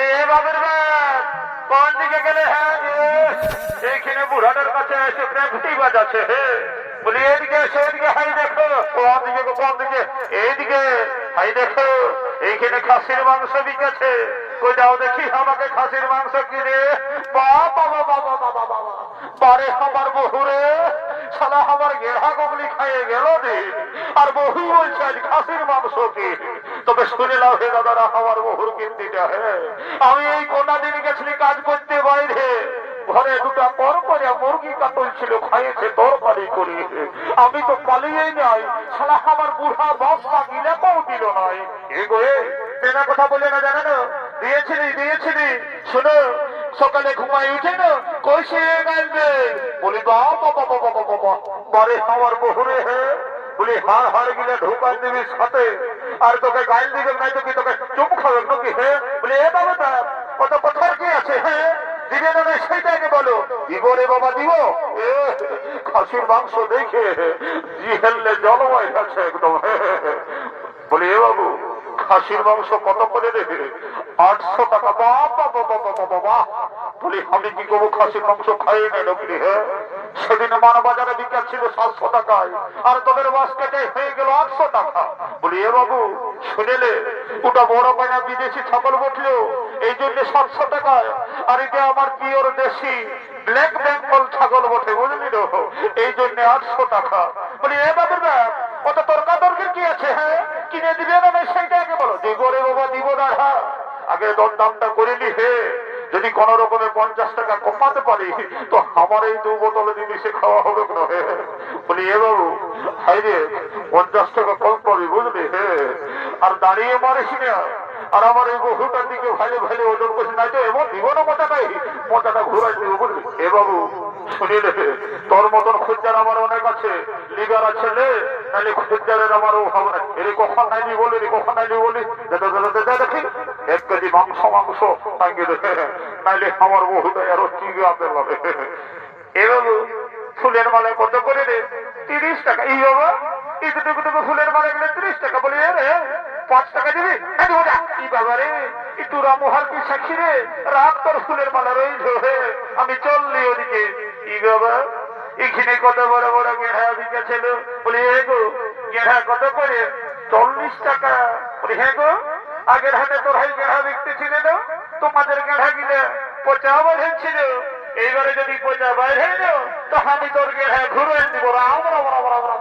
বলি এ বাবের বাপ কোন দিকে গেলে? হ্যাঁ এইখানে বুড়াটার কাছে এসে প্রেমটি বাজাচ্ছে। হে বলি এদিকে সেদিকে, হাই দেখো কোন দিকে কোন দিকে, এইদিকে হাই দেখো এইখানে খাসির মাংস বিকেছে। কই যাও দেখি আমাকে খাসির মাংস কিনে। বাবা বাবা বাবা বাবা বারে আমার বহুরে শালা আমার গেড়া গবলি খাইয়ে গেল রে। আর বহু বলছে আজ খাসির মাংস কি। তবে শুনে নাও হে দাদারা, আমার বহুর কিন্তিটা। হ্যাঁ আমি এই কোনা দিন গেছিলি কাজ করতে বাইরে, ঘরে দুটা পর করে মুরগি কাতল ছিল, খাইয়েছে তরকারি করে। আমি তো পালিয়েই নাই, শালা আমার বুড়া বাবা গিলে পাও দিল নাই। এগো তেনা কথা বলে না জানে না, দিয়েছিলি শোনো সকালে ঘুমাই উঠে না কইসে গাইবে। বলি বাবা বাবা বাবা বাবা বারে আমার বহুরে। হে বলি হার হার গিলে ঢুকান দিবি সাথে, আর তোকে গাইল দিবে নাই তো কি তোকে চুপ খাবে নাকি? হে বলি এ বাবা কত কথার কি আছে? হ্যাঁ দিবে না সেইটাকে বলো। দিব রে বাবা দিব। খাসির মাংস দেখে জি হেললে জলময় গেছে একদম। বলি এ বাবু খাসির মাংস কত করে দেবে? 800 টাকা। বাবা বাবা বাবা বাবা বলি আমি কি করবো, খাসির মাংস খাইয়ে নেই ঢুকলি। হ্যাঁ সেদিন মানবাজারে বিক্রি ছিল 700 টাকায়, আর তোদের বাস্কেটে হয়ে গেল 800 টাকা। বলি এ বাবু শুনেলে ওটা বড় পায়না বিদেশি ছাগল বটলো, এই জন্য 700 টাকায়। আর এটা আমার পিওর দেশি ব্ল্যাক বেঙ্গল ছাগল বটে, বুঝলি তো, এই জন্য 800 টাকা। বলি এ বাবুর ব্যাপ কত তর্কাতর্কের কি আছে? হ্যাঁ কিনে দিবে না সেইটাকে বলো। দিব রে বাবা দিব না। আগে দরদামটা করে নি। হে যদি কোন রকমে 50 টাকা কমাতে পারি তো আমার এই 2 বোতল জিনিসে খাওয়া হবে না। বলি এ বাবু হাই রে 50 টাকা কম পাবি, বুঝলি। হে আর দাঁড়িয়ে মারিস না। আর আমার এই বহুটার দিকে ভাইলে ভাইলে ওজন করছি নাই তো এমন দিব না মোটাটাই, মোটাটা ঘুরাই দিব, বুঝলি। এ বাবু শুনে রে তোর মতন খুঁজার আমার অনেক আছে, লিগার আছে রে, নাহলে খুঁজারের আমার অভাব নাই। এরে কখন নাইনি বলি, কখন নাইনি বলি দেখি 1 কেজি মাংস টাঙ্গি দেখে, নাইলে আমার বহুটা আরো চিগে আনতে লাগে। এ বাবু ফুলের মালা কত করে রে? 30 টাকা। এই বাবা এইটুকু ফুলের মালা গেলে 30 টাকা। বলি রে 5 টাকা দিবি? কি বাবা রে একটু রামোহার কি সাক্ষী রে, রাত তোর ফুলের মালা রইল। আমি চললি ওদিকে। কি বাবা এখানে কত বড় বড় গেঁড়া বিকেছিল। বলি হে গো গেঁড়া কত করে? 40 টাকা। বলি হে গো আগের হাতে তোর হাই গেঁড়া বিকতে ছিল না, তোমাদের গেঁড়া গিলে পচা বাড়ছিল, এইবারে যদি পচা বাইরে তো আমি তোর গেঁড়া ঘুরে দিব। রাম রাম রাম রাম রাম।